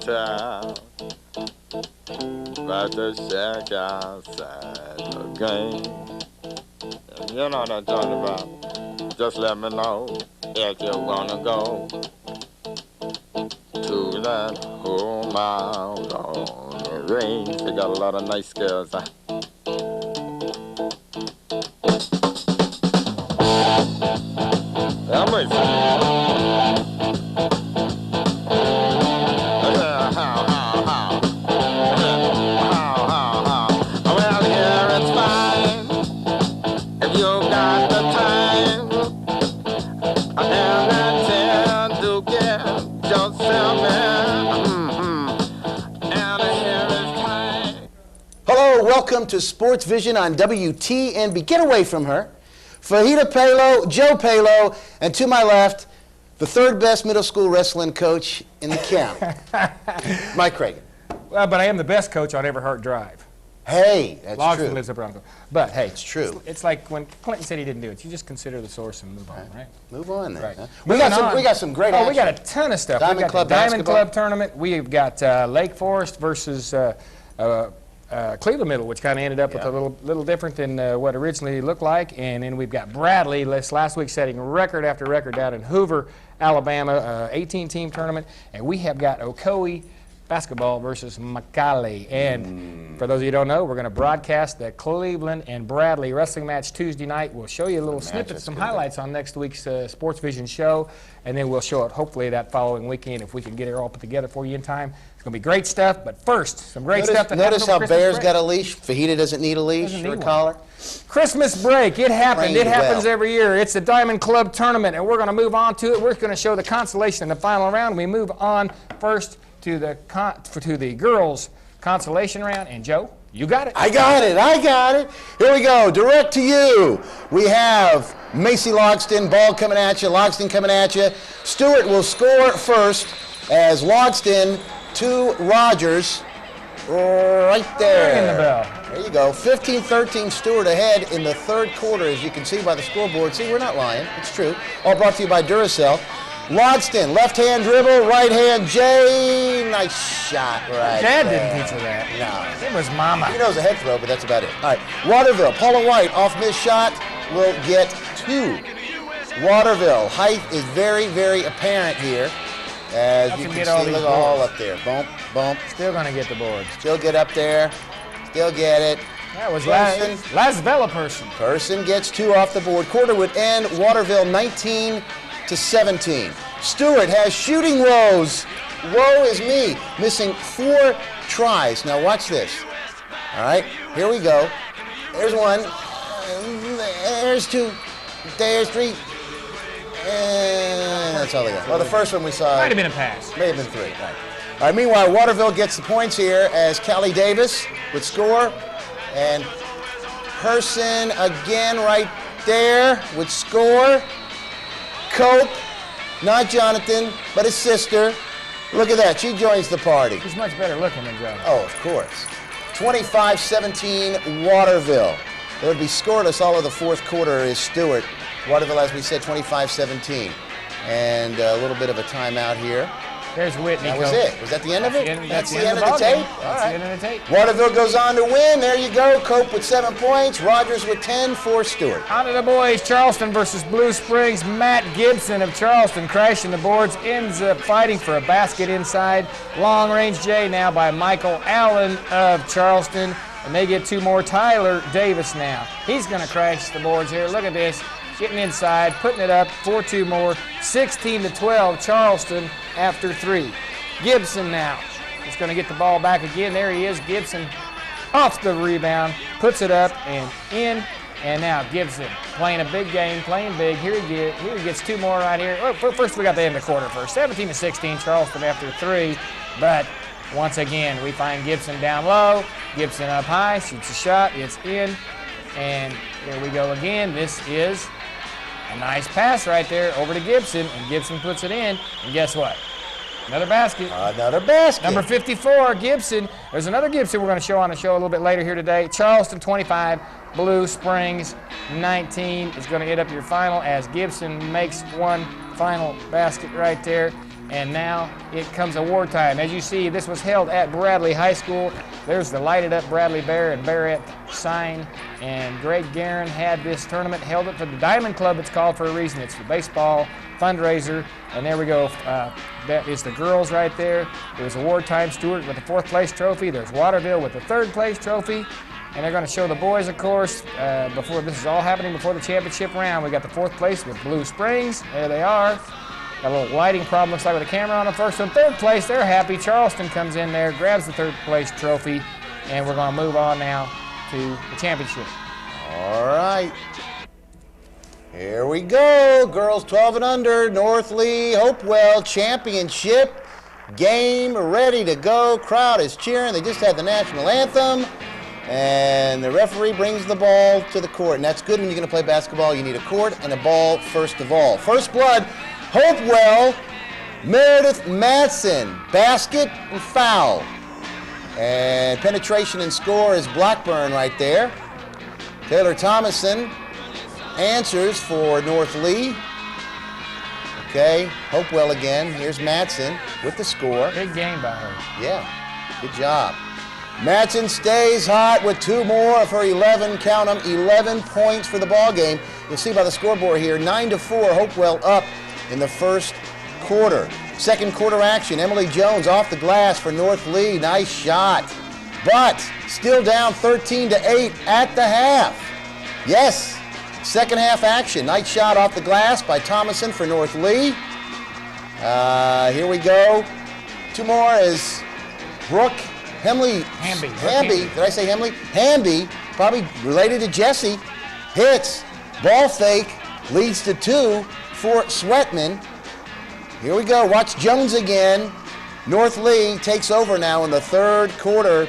town, about to check outside the game. And you know what I'm talking about. Just let me know if you wanna go to that home out on the range. They got a lot of nice girls. I'm with you. Well, here it's fine if you got the time and intend to get yourself in. And here it's time. Hello, welcome to SportsVision on WTNB. Get away from her. Fajita Palo, Joe Palo, and to my left, the third best middle school wrestling coach in the county, Mike Cragen. Well, but I am the best coach on Everhart Drive. Hey, that's Logsdon true. lives up around. But hey, It's true. It's like when Clinton said he didn't do it. You just consider the source and move on, right? Move on then. Right. Huh? Moving We got some great Oh, action. we got a ton of stuff. Diamond We've got Club the Diamond basketball. Club tournament. We've got Lake Forest versus Cleveland Middle, which kind of ended up with a little different than what originally looked like. And then we've got Bradley last week setting record after record down in Hoover, Alabama, 18-team tournament. And we have got Ocoee basketball versus McCallie. And for those of you who don't know, we're going to broadcast the Cleveland and Bradley wrestling match Tuesday night. We'll show you a little snippet, some highlights on next week's SportsVision show. And then we'll show it hopefully that following weekend if we can get it all put together for you in time. It's going to be great stuff, but first, some great stuff that Notice how happened over Bears Christmas got a leash. Fajita doesn't need a leash Doesn't or a need one. collar. Christmas break, it happened. Trained It happens well. every year. It's the Diamond Club tournament, and we're going to move on to it. We're going to show the consolation in the final round. We move on first to the girls' consolation round. And Joe, you got it. I got it. Here we go. Direct to you. We have Macy Logsdon, ball coming at you. Logsdon coming at you. Stewart will score first as Logsdon to Rogers. Right there. Ringing the bell. There you go. 15-13 Stewart ahead in the third quarter, as you can see by the scoreboard. See, we're not lying. It's true. All brought to you by Duracell. Logsdon, left hand dribble, right hand Jay. Nice shot right Dad there. didn't teach her that. No. It was Mama. He knows a head throw, but that's about it. All right, Waterville, Paula White off missed shot will get 2. Waterville, height is very, very apparent here. As you can see, look all up there. Bump, bump. Still going to get the boards. Still get up there. Still get it. That was Person. Lasvella person. Person gets 2 off the board. Quarter would end Waterville 19-17. Stewart has shooting woes. Woe is me. Missing 4 tries. Now watch this. All right, here we go. There's 1. There's 2. There's 3. And that's all they got. Well, the first one we saw Might have been a pass. may have been 3. Right. All right, meanwhile, Waterville gets the points here as Callie Davis would score. And Person again right there would score. Cope, not Jonathan, but his sister. Look at that, she joins the party. He's much better looking than Joe. Oh, of course. 25-17 Waterville. It would be scoreless all of the fourth quarter is Stewart. Waterville, as we said, 25-17. And a little bit of a timeout here. There's Whitney. That was it. Was that the end of it? That's the end of the tape? All That's right. the end of the tape. Waterville goes on to win. There you go. Cope with 7 points. Rogers with 10 for Stewart. On to the boys. Charleston versus Blue Springs. Matt Gibson of Charleston crashing the boards. Ends up fighting for a basket inside. Long range J now by Michael Allen of Charleston. And they get 2 more. Tyler Davis now. He's going to crash the boards here. Look at this. Getting inside, putting it up for 2 more. 16-12 Charleston after 3. Gibson now. He's going to get the ball back again. There he is. Gibson off the rebound, puts it up and in. And now Gibson playing a big game, playing big. Here he gets 2 more right here. Oh, first we got the end of the quarter first. 17-16 Charleston after 3. But once again, we find Gibson down low. Gibson up high, shoots a shot. It's in. And here we go again. This is a nice pass right there over to Gibson, and Gibson puts it in, and guess what? Another basket. Another basket. Number 54, Gibson. There's another Gibson we're going to show on the show a little bit later here today. Charleston 25, Blue Springs 19 is going to end up your final as Gibson makes one final basket right there. And now it comes award time. As you see, this was held at Bradley High School. There's the lighted up Bradley Bear and Barrett sign. And Greg Guerin had this tournament, held it for the Diamond Club. It's called for a reason. It's the baseball fundraiser. And there we go. That is the girls right there. There's award time. Stewart with the 4th place trophy. There's Waterville with the 3rd place trophy. And they're going to show the boys, of course, before this is all happening, before the championship round. We got the 4th place with Blue Springs. There they are. Got a little lighting problem, looks like, with the camera on the 1st and 3rd place. They're happy. Charleston comes in there, grabs the 3rd place trophy, and we're going to move on now to the championship. All right. Here we go. Girls 12 and under, North Lee, Hopewell championship game ready to go. Crowd is cheering. They just had the national anthem. And the referee brings the ball to the court. And that's good when you're going to play basketball. You need a court and a ball first of all. First blood. Hopewell, Meredith Madsen, basket and foul. And penetration and score is Blackburn right there. Taylor Thomason answers for North Lee. Okay, Hopewell again. Here's Madsen with the score. Big game by her. Yeah, good job. Madsen stays hot with 2 more of her 11, count them, 11 points for the ball game. You'll see by the scoreboard here, 9-4, Hopewell up in the 1st quarter. 2nd quarter action, Emily Jones off the glass for North Lee. Nice shot, but still down 13-8 at the half. Yes, 2nd half action. Nice shot off the glass by Thomason for North Lee. Here we go. 2 more is Brooke Hamby. Did I say Hamby? Hamby, probably related to Jesse. Hits, ball fake, leads to 2 for Sweatman. Here we go. Watch Jones again. North Lee takes over now in the 3rd quarter.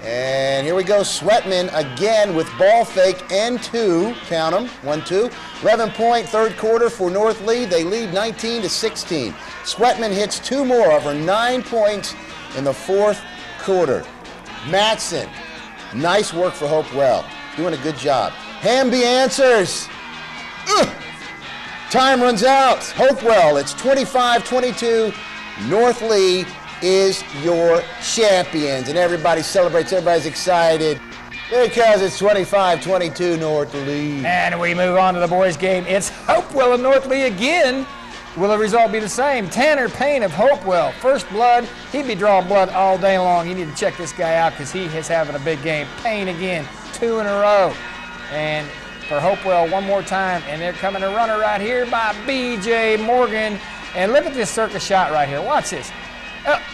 And here we go. Sweatman again with ball fake and 2. Count them. 1, 2. 11-point 3rd quarter for North Lee. They lead 19-16. Sweatman hits 2 more of her 9 points in the 4th quarter. Madsen, nice work for Hopewell. Doing a good job. Hamby answers. Time runs out. Hopewell, it's 25-22. North Lee is your champions. And everybody celebrates. Everybody's excited because it's 25-22 North Lee. And we move on to the boys' game. It's Hopewell and North Lee again. Will the result be the same? Tanner Payne of Hopewell, first blood. He'd be drawing blood all day long. You need to check this guy out because he is having a big game. Payne again, 2 in a row. And for Hopewell one more time, and they're coming a runner right here by B.J. Morgan. And look at this circus shot right here. Watch this.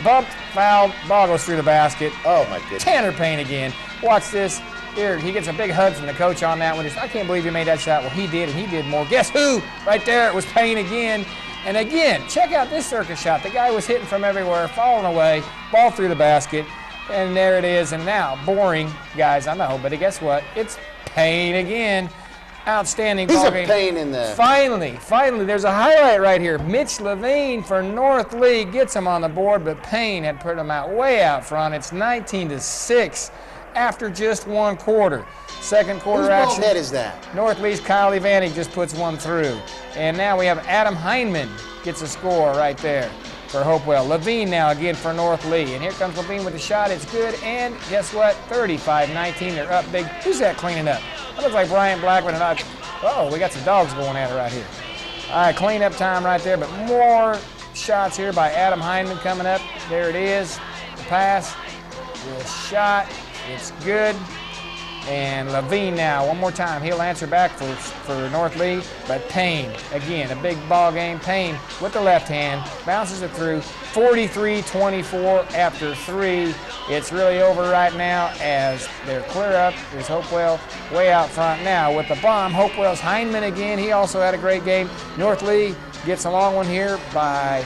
Bumped, fouled, ball goes through the basket. Oh, my goodness. Tanner Payne again. Watch this. Here, he gets a big hug from the coach on that one. I can't believe he made that shot. Well, he did, and he did more. Guess who? Right there, it was Payne again. And again, check out this circus shot. The guy was hitting from everywhere, falling away, ball through the basket, and there it is. And now, boring, guys, I know, but guess what? It's Payne again. Outstanding ball game. He's a pain in the... Finally, there's a highlight right here. Mitch Levine for North Lee gets him on the board, but Payne had put him way out front. It's 19-6 after just 1 quarter. 2nd quarter action. Whose head is that? North Lee's Kylie Vanning just puts 1 through. And now we have Adam Heineman gets a score right there for Hopewell. Levine now again for North Lee. And here comes Levine with the shot. It's good. And guess what? 35-19. They're up big. Who's that cleaning up? That looks like Brian Blackman. And we got some dogs going at it right here. All right, cleanup time right there. But more shots here by Adam Heineman coming up. There it is. The pass. The shot. It's good. And Levine now, one more time. He'll answer back for North Lee. But Payne, again, a big ball game. Payne with the left hand, bounces it through. 43-24 after 3. It's really over right now as they're clear up. There's Hopewell way out front now with the bomb. Hopewell's Heineman again. He also had a great game. North Lee gets a long one here by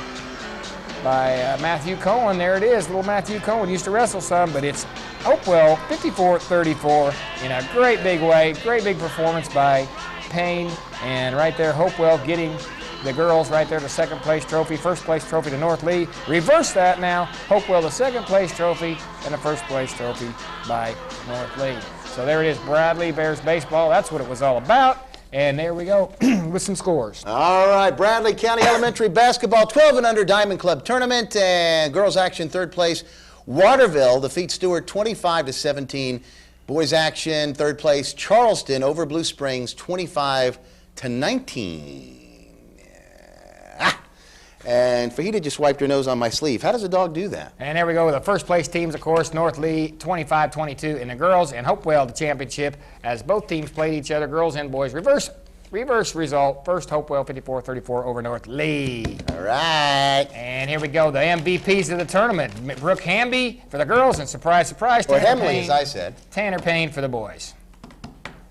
Matthew Cohen. There it is, little Matthew Cohen. Used to wrestle some, but it's Hopewell 54-34 in a great big way. Great big performance by Payne. And right there, Hopewell getting the girls right there the 2nd place trophy, 1st place trophy to North Lee. Reverse that now. Hopewell the 2nd place trophy and the 1st place trophy by North Lee. So there it is, Bradley Bears baseball. That's what it was all about. And there we go with some scores. All right, Bradley County Elementary Basketball 12 and under Diamond Club Tournament, and girls action third place. Waterville defeats Stewart 25-17. Boys action third place. Charleston over Blue Springs 25-19. And Fajita just wiped her nose on my sleeve. How does a dog do that? And there we go with the first place teams, of course, North Lee 25-22 in the girls, and Hopewell the championship as both teams played each other, girls and boys. Reverse result. First Hopewell 54-34 over North Lee. All right. And here we go, the MVPs of the tournament. Brooke Hamby for the girls, and surprise, surprise, Or Tanner Hemley, Payne, as I said. Tanner Payne for the boys.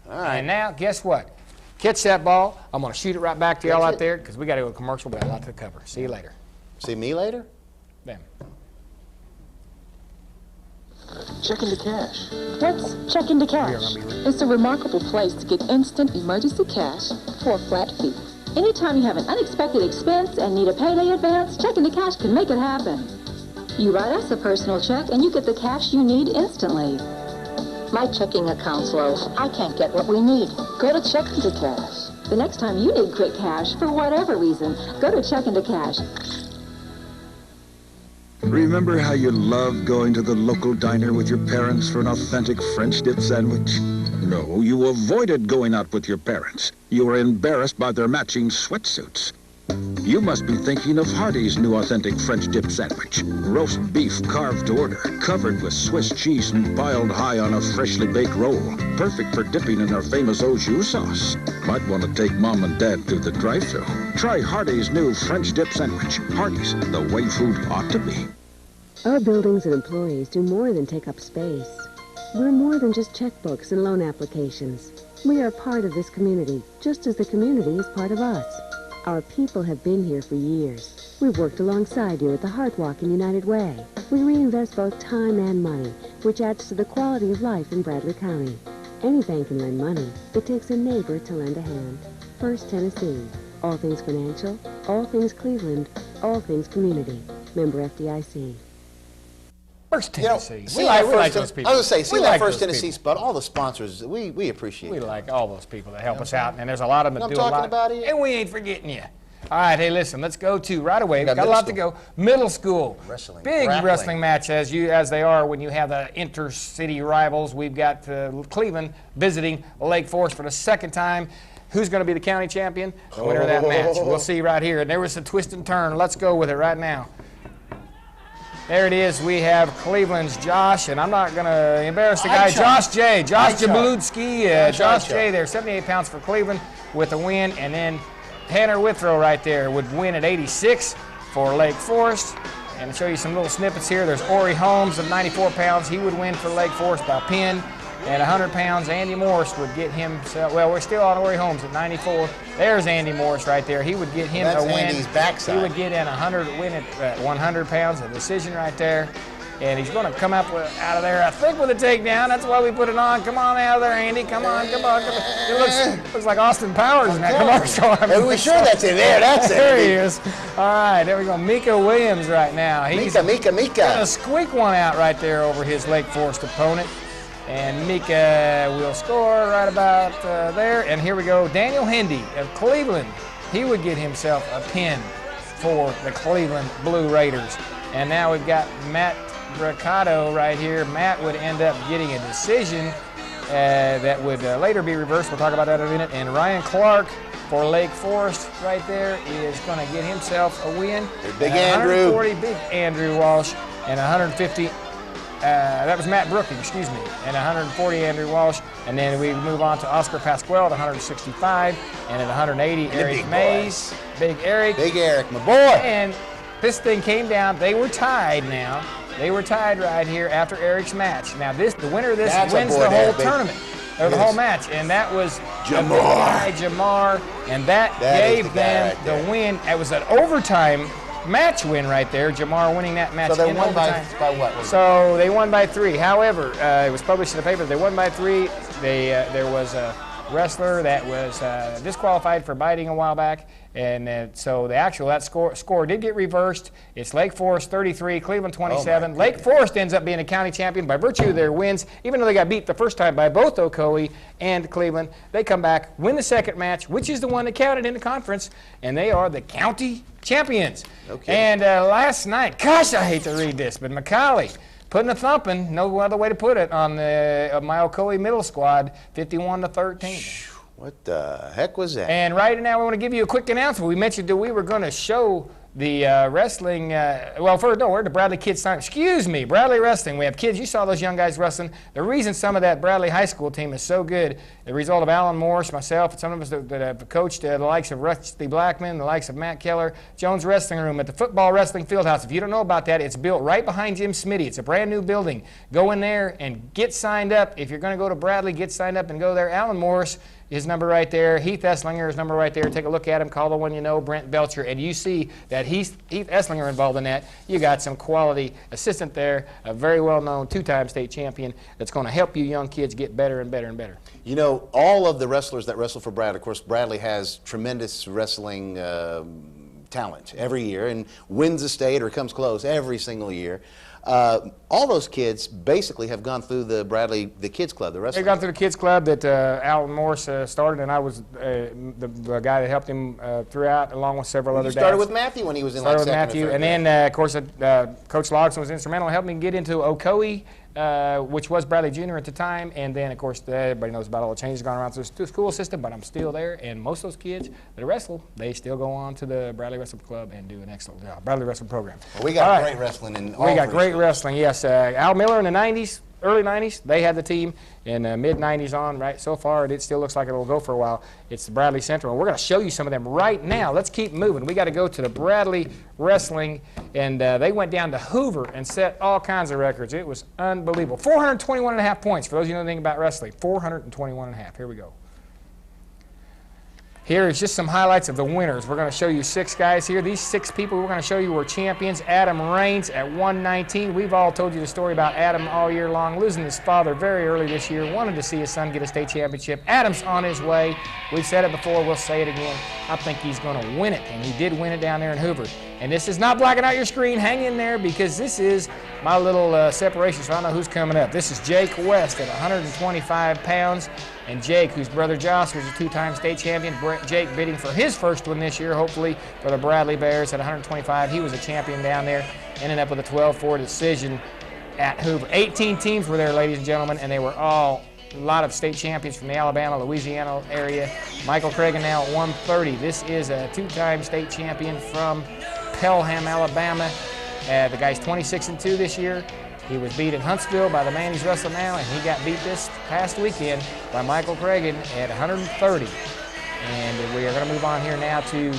All right. And now, guess what? Catch that ball. I'm going to shoot it right back to y'all Catch out it. there because we got to go to commercial. We got a lot to cover. See you later. See me later? Bam. Check into cash. What's Check into Cash? It's a remarkable place to get instant emergency cash for a flat fee. Anytime you have an unexpected expense and need a payday advance, Check into Cash can make it happen. You write us a personal check and you get the cash you need instantly. My checking account's low. I can't get what we need. Go to Check into Cash. The next time you need quick cash, for whatever reason, go to Check into Cash. Remember how you loved going to the local diner with your parents for an authentic French dip sandwich? No, you avoided going out with your parents. You were embarrassed by their matching sweatsuits. You must be thinking of Hardee's new authentic French dip sandwich. Roast beef carved to order, covered with Swiss cheese and piled high on a freshly baked roll. Perfect for dipping in our famous au jus sauce. Might want to take Mom and Dad through the drive-thru. Try Hardee's new French dip sandwich. Hardee's, the way food ought to be. Our buildings and employees do more than take up space. We're more than just checkbooks and loan applications. We are part of this community, just as the community is part of us. Our people have been here for years. We've worked alongside you at the Heart Walk and United Way. We reinvest both time and money, which adds to the quality of life in Bradley County. Any bank can lend money. It takes a neighbor to lend a hand. First Tennessee. All things financial, all things Cleveland, all things community. Member FDIC. First Tennessee. See we that like first, those people. I was going to say, see We that like First those Tennessee people. spot, all the sponsors, we appreciate We it. like all those people that help us out, and there's a lot of them that You do know a what I'm lot. talking about here? And we ain't forgetting you. All right, hey, listen, let's go to right away. We've got got a middle lot to go. Middle school. Wrestling, Big grappling. wrestling match as they are when you have the intercity rivals. We've got Cleveland visiting Lake Forest for the second time. Who's going to be the county champion? The winner of that match. We'll see right here. And there was a twist and turn. Let's go with it right now. There it is. We have Cleveland's Josh, and I'm not going to embarrass the guy. Josh J. Josh Jabludski. Josh J. there, 78 pounds for Cleveland with a win. And then Tanner Withrow right there would win at 86 for Lake Forest. And to show you some little snippets here, there's Ori Holmes of 94 pounds. He would win for Lake Forest by pin. At 100 pounds, Andy Morris would get himself, well, we're still on Ori Holmes at 94. There's Andy Morris right there. He would get him That's a win. Andy's backside. He would get in 100 pounds, a decision right there. And he's going to come up out of there, I think, with a takedown. That's why we put it on. Come on out of there, Andy. Come on, come on, come on. It looks like Austin Powers in that commercial. Are we sure that's in there? That's it. There he is. All right, there we go. Mika Williams right now. He's Mika. going to squeak one out right there over his Lake Forest opponent. And Mika will score right about there. And here we go. Daniel Hendy of Cleveland. He would get himself a pin for the Cleveland Blue Raiders. And now we've got Matt Braccato right here. Matt would end up getting a decision that would later be reversed. We'll talk about that in a minute. And Ryan Clark for Lake Forest right there is going to get himself a win. Big Andrew. 140, Big Andrew Walsh, and 150. That was Matt Brooking, excuse me, and 140 Andrew Walsh. And then we move on to Oscar Pasquale at 165, and at 180 Eric Mays. Big Eric. Big Eric, my boy. And this thing came down. They were tied now. They were tied right here after Eric's match. Now the winner of this wins the whole tournament, or the whole match, and that was Jamar, and that gave them the win. It was an overtime match win right there. Jamar winning that match. So they in won by overtime. what? So they won by 3. However, it was published in the paper. They won by 3. There was a wrestler that was disqualified for biting a while back. And so that score did get reversed. It's Lake Forest 33, Cleveland 27. Lake Forest ends up being a county champion by virtue of their wins. Even though they got beat the first time by both Ocoee and Cleveland, they come back, win the second match, which is the one that counted in the conference, and they are the county champions. Okay. And last night, gosh, I hate to read this, but Macaulay putting a thumping, no other way to put it, on the my Ocoee middle squad, 51-13. What the heck was that? And right now, we want to give you a quick announcement. We mentioned that we were going to show the wrestling. We're the Bradley kids. Bradley wrestling. We have kids. You saw those young guys wrestling. The reason some of that Bradley high school team is so good, the result of Alan Morris, myself, and some of us that have coached the likes of Rusty Blackman, the likes of Matt Keller, Jones Wrestling Room at the Football Wrestling Fieldhouse. If you don't know about that, it's built right behind Jim Smitty. It's a brand new building. Go in there and get signed up. If you're going to go to Bradley, get signed up and go there. Alan Morris, his number right there. Heath Esslinger, his number right there. Take a look at him. Call the one you know, Brent Belcher, and you see that Heath Esslinger involved in that. You got some quality assistant there, a very well-known two-time state champion that's going to help you young kids get better and better and better. You know, all of the wrestlers that wrestle for Bradley, of course, Bradley has tremendous wrestling talent every year and wins a state or comes close every single year. All those kids basically have gone through the Kids Club, the wrestling. They've gone through the Kids Club that Alan Morris started, and I was the guy that helped him throughout, along with several other dads. Started with Matthew when he was in Started like with second Matthew, or third. and then, of course, Coach Logson was instrumental in helping me get into Ocoee, which was Bradley Jr. at the time, and then, of course, everybody knows about all the changes going around through the school system, but I'm still there, and most of those kids that wrestle, they still go on to the Bradley Wrestling Club and do an excellent job. Bradley Wrestling Program. Well, we got great wrestling in all We got three great schools. wrestling, yes. Al Miller in the 90s, early 90s, they had the team, and mid-90s on, right? So far, it still looks like it will go for a while. It's the Bradley Central, and we're going to show you some of them right now. Let's keep moving. We got to go to the Bradley Wrestling, and they went down to Hoover and set all kinds of records. It was unbelievable. 421.5 points. For those of you who know anything about wrestling, 421.5. Here we go. Here is just some highlights of the winners. We're going to show you 6 guys here. These 6 people we're going to show you were champions. Adam Raines at 119. We've all told you the story about Adam all year long, losing his father very early this year, wanted to see his son get a state championship. Adam's on his way. We've said it before, we'll say it again. I think he's going to win it, and he did win it down there in Hoover. And this is not blacking out your screen. Hang in there, because this is my little separation, so I know who's coming up. This is Jake West at 125 pounds. And Jake, whose brother Josh was a 2-time state champion. Jake bidding for his first one this year, hopefully, for the Bradley Bears at 125. He was a champion down there, ended up with a 12-4 decision at Hoover. 18 teams were there, ladies and gentlemen, and they were all a lot of state champions from the Alabama, Louisiana area. Michael Cragen now at 130. This is a 2-time state champion from Pelham, Alabama. The guy's 26-2 this year. He was beat in Huntsville by the man he's wrestling now, and he got beat this past weekend by Michael Cragen at 130. And we are going to move on here now to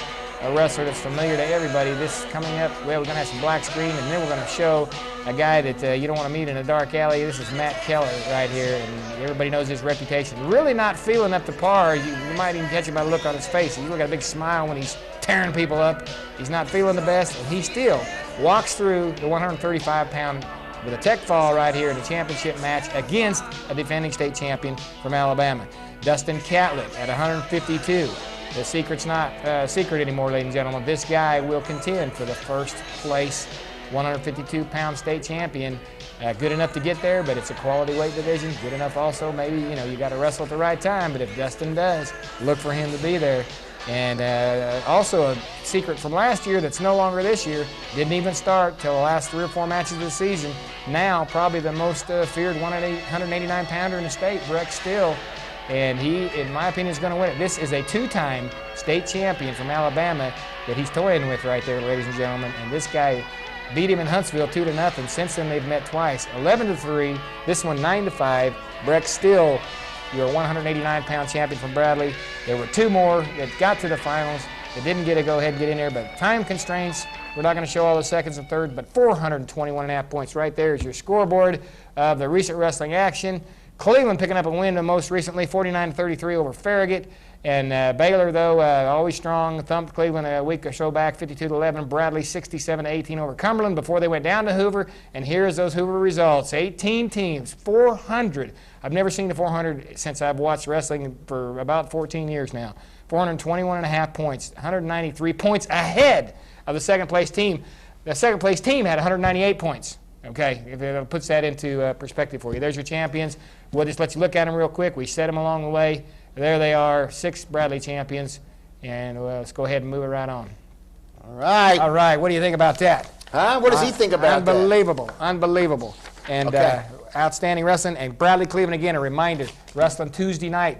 a wrestler that's familiar to everybody. This coming up, well, we're going to have some black screen, and then we're going to show a guy that you don't want to meet in a dark alley. This is Matt Keller right here, and everybody knows his reputation. Really not feeling up to par. You might even catch him by the look on his face. He's got a big smile when he's tearing people up. He's not feeling the best, and he still walks through the 135-pound with a tech fall right here in a championship match against a defending state champion from Alabama. Dustin Catlett at 152. The secret's not secret anymore, ladies and gentlemen. This guy will contend for the first place 152-pound state champion. Good enough to get there, but it's a quality weight division. Good enough also, maybe, you got to wrestle at the right time, but if Dustin does, look for him to be there. And also a secret from last year that's no longer this year, didn't even start till the last 3 or 4 matches of the season. Now probably the most feared 189-pounder in the state, Breck Still. And he, in my opinion, is going to win it. This is a 2-time state champion from Alabama that he's toying with right there, ladies and gentlemen. And this guy beat him in Huntsville 2-0. Since then, they've met twice, 11-3. This one 9-5. Breck Still, your 189-pound champion from Bradley. There were 2 more that got to the finals. They didn't get to go ahead and get in there, but time constraints. We're not going to show all the seconds and thirds, but 421.5 points right there is your scoreboard of the recent wrestling action. Cleveland picking up a win most recently, 49-33 over Farragut. And Baylor, though, always strong, thumped Cleveland a week or so back, 52-11. Bradley, 67-18 over Cumberland before they went down to Hoover. And here's those Hoover results. 18 teams, 400. I've never seen the 400 since I've watched wrestling for about 14 years now. 421.5 points, 193 points ahead of the second-place team. The second-place team had 198 points. Okay, if it puts that into perspective for you. There's your champions. We'll just let you look at them real quick. We set them along the way. There they are, 6 Bradley champions. And let's go ahead and move it right on. All right. All right, what do you think about that? Huh? What does he think about that? Unbelievable, unbelievable. And Okay. Outstanding wrestling. And Bradley Cleveland, again, a reminder, wrestling Tuesday night.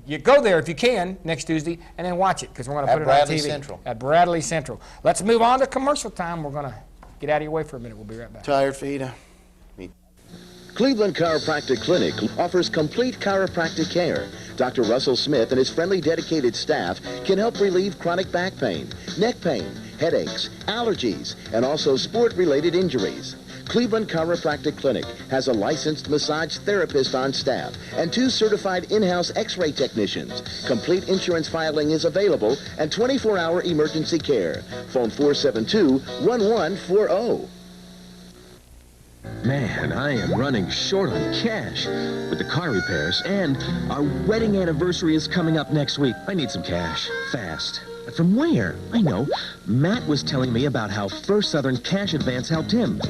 You go there if you can next Tuesday and then watch it because we're going to put it on TV. At Bradley Central. At Bradley Central. Let's move on to commercial time. We're going to get out of your way for a minute. We'll be right back. Tired feet. Cleveland Chiropractic Clinic offers complete chiropractic care. Dr. Russell Smith and his friendly, dedicated staff can help relieve chronic back pain, neck pain, headaches, allergies, and also sport-related injuries. Cleveland Chiropractic Clinic has a licensed massage therapist on staff and 2 certified in-house x-ray technicians. Complete insurance filing is available and 24-hour emergency care. Phone 472-1140. Man, I am running short on cash with the car repairs, and our wedding anniversary is coming up next week. I need some cash, fast. From where? I know. Matt was telling me about how First Southern Cash Advance helped him.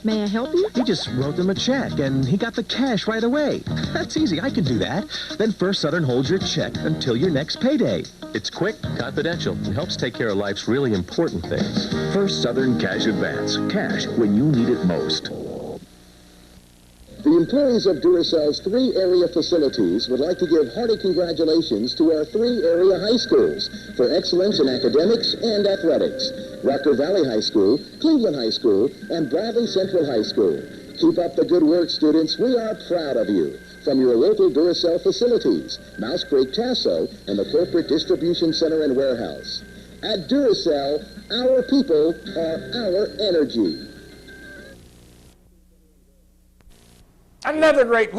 May I help you? He just wrote them a check, and he got the cash right away. That's easy. I can do that. Then First Southern holds your check until your next payday. It's quick, confidential, and helps take care of life's really important things. First Southern Cash Advance. Cash when you need it most. The employees of Duracell's 3 area facilities would like to give hearty congratulations to our 3 area high schools for excellence in academics and athletics. Rocker Valley High School, Cleveland High School, and Bradley Central High School. Keep up the good work, students. We are proud of you. From your local Duracell facilities, Mouse Creek, Tasso, and the Corporate Distribution Center and Warehouse. At Duracell, our people are our energy. Another great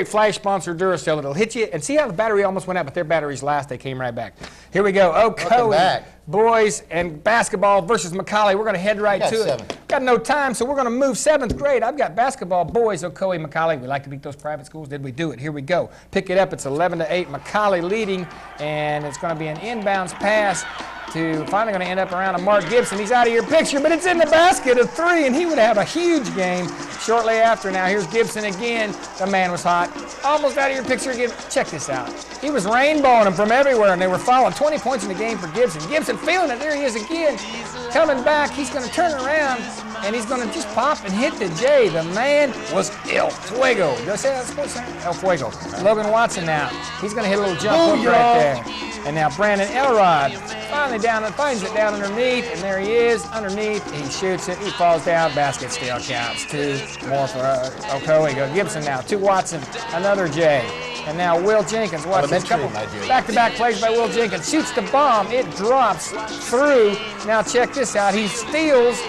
flash sponsor, Duracell. It'll hit you, and see how the battery almost went out, but their batteries last. They came right back. Here we go. Ocoee boys and basketball versus Macaulay. We're going to head right to it. Got no time, so we're going to move 7th grade. I've got basketball boys, Ocoee, Macaulay. We like to beat those private schools. Did we do it? Here we go. Pick it up. It's 11-8. Macaulay leading, and it's going to be an inbounds pass to finally going to end up around a Mark Gibson. He's out of your picture, but it's in the basket of 3, and he would have a huge game shortly after. Now here's Gibson again. The man was hot. Almost out of your picture again. Check this out. He was rainbowing them from everywhere, and they were following. 20 points in the game for Gibson. Gibson feeling it. There he is again. Coming back. He's going to turn around, and he's going to just pop and hit the J. The man was El Fuego. Did I say that, Sports Center? El Fuego. Logan Watson now. He's going to hit a little jump hook right there. And now Brandon Elrod finally finds it down underneath, and there he is underneath. He shoots it. He falls down. Basket still counts. 2 more for Ocoee. Go Gibson now. 2 Watson. Another J. And now Will Jenkins. Watch this couple back-to-back plays by Will Jenkins. Shoots the bomb. It drops through. Now check this out. He steals.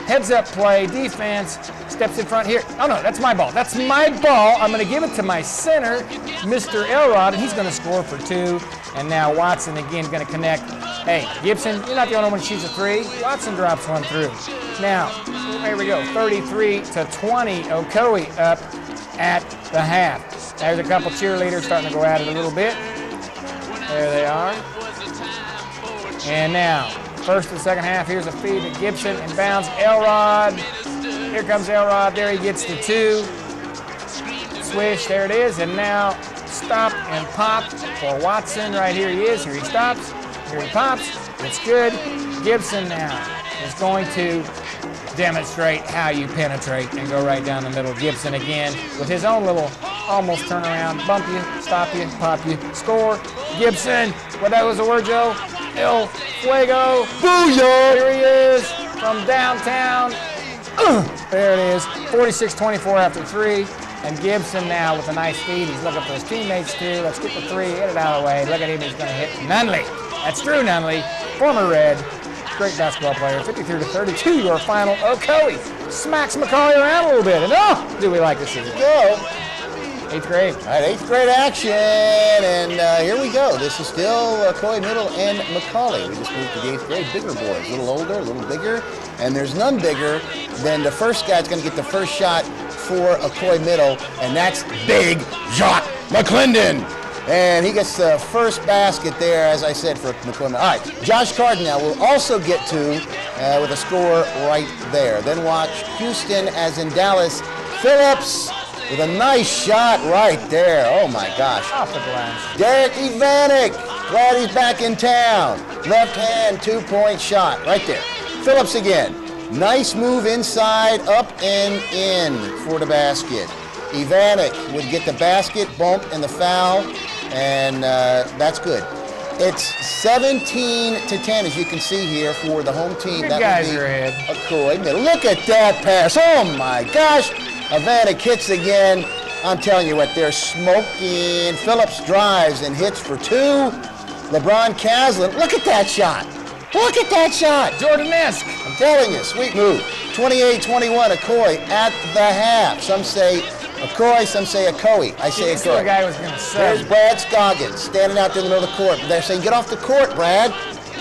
Heads-up play. Defense. Steps in front here. Oh, no, that's my ball. That's my ball. I'm going to give it to my center, Mr. Elrod, and he's going to score for 2. And now Watson again going to connect. Hey, Gibson, you're not the only one who shoots a 3. Watson drops one through. Now, here we go. 33-20. Ocoee up at the half. There's a couple cheerleaders starting to go at it a little bit. There they are. And now, first and second half, here's a feed to Gibson. Inbounds Elrod. Here comes Elrod. There he gets the 2. Swish, there it is. And now stop and pop for Watson. Right here he is. Here he stops. Here he pops. It's good. Gibson now is going to demonstrate how you penetrate and go right down the middle. Gibson again with his own little almost turnaround. Bump you, stop you, pop you, score. Gibson. What that was the word, Joe? El Fuego. Booyah! Here he is from downtown. There it is. 46-24 after 3. And Gibson now with a nice feed. He's looking for his teammates too. Let's get the 3. Get it out of the way. Look at him. He's going to hit Nunley. That's Drew Nunley, former Red. Great basketball player. 53-32, your final. Ocoee smacks Macaulay around a little bit. And oh, do we like to see it. Go. 8th grade. All right, 8th grade action, and here we go. This is still Coy Middle and McCauley. We just moved to the 8th grade. Bigger boys, a little older, a little bigger, and there's none bigger than the first guy that's going to get the first shot for Coy Middle, and that's Big Jacques McClendon. And he gets the first basket there, as I said, for McClendon. All right, Josh Cardinal will also get two with a score right there. Then watch Houston, as in Dallas. Phillips with a nice shot right there. Oh, my gosh. Off the glass. Derek Ivanek, glad he's back in town. Left hand, two-point shot right there. Phillips again. Nice move inside, up and in for the basket. Ivanek would get the basket, bump, and the foul, and that's good. It's 17-10, as you can see here, for the home team. Good that guys would be are ahead. Coy Middle. Look at that pass. Oh, my gosh. Ivanek hits again. I'm telling you what, they're smoking. Phillips drives and hits for two. LeBron Caslin, look at that shot. Look at that shot. Jordan-esque. I'm telling you, sweet move. 28-21, Ocoee at the half. Some say Ocoee, some say Ocoee. I say The Ocoee. guy was going to say. There's Brad Scoggins standing out there in the middle of the court. They're saying, get off the court, Brad.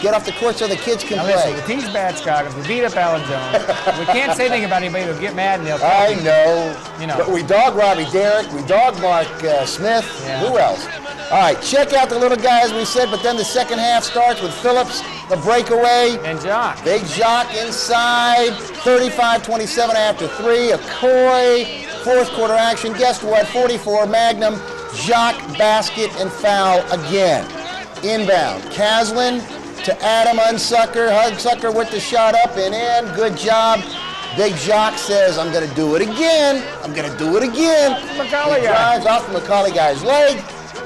Get off the court so the kids can Now play. listen, with these bad Scoggins, we beat up Alan Jones. We can't say anything about anybody who'll get mad and they'll tell I you. know. You know. But we dog Robbie Derrick. We dog Mark Smith. Yeah. Who else? All right, check out the little guy, as we said, but then the second half starts with Phillips, the breakaway. And Jacques. Big Jacques inside, 35-27 after three. Ocoee, fourth quarter action. Guess what? 44 Magnum. Jacques basket and foul again. Inbound. Caslin to Adam Unsucker. Unsucker with the shot up and in. Good job. Big Jacques says, I'm going to do it again. I'm going to do it again. McCauley He guy. drives off the McCauley guy's leg,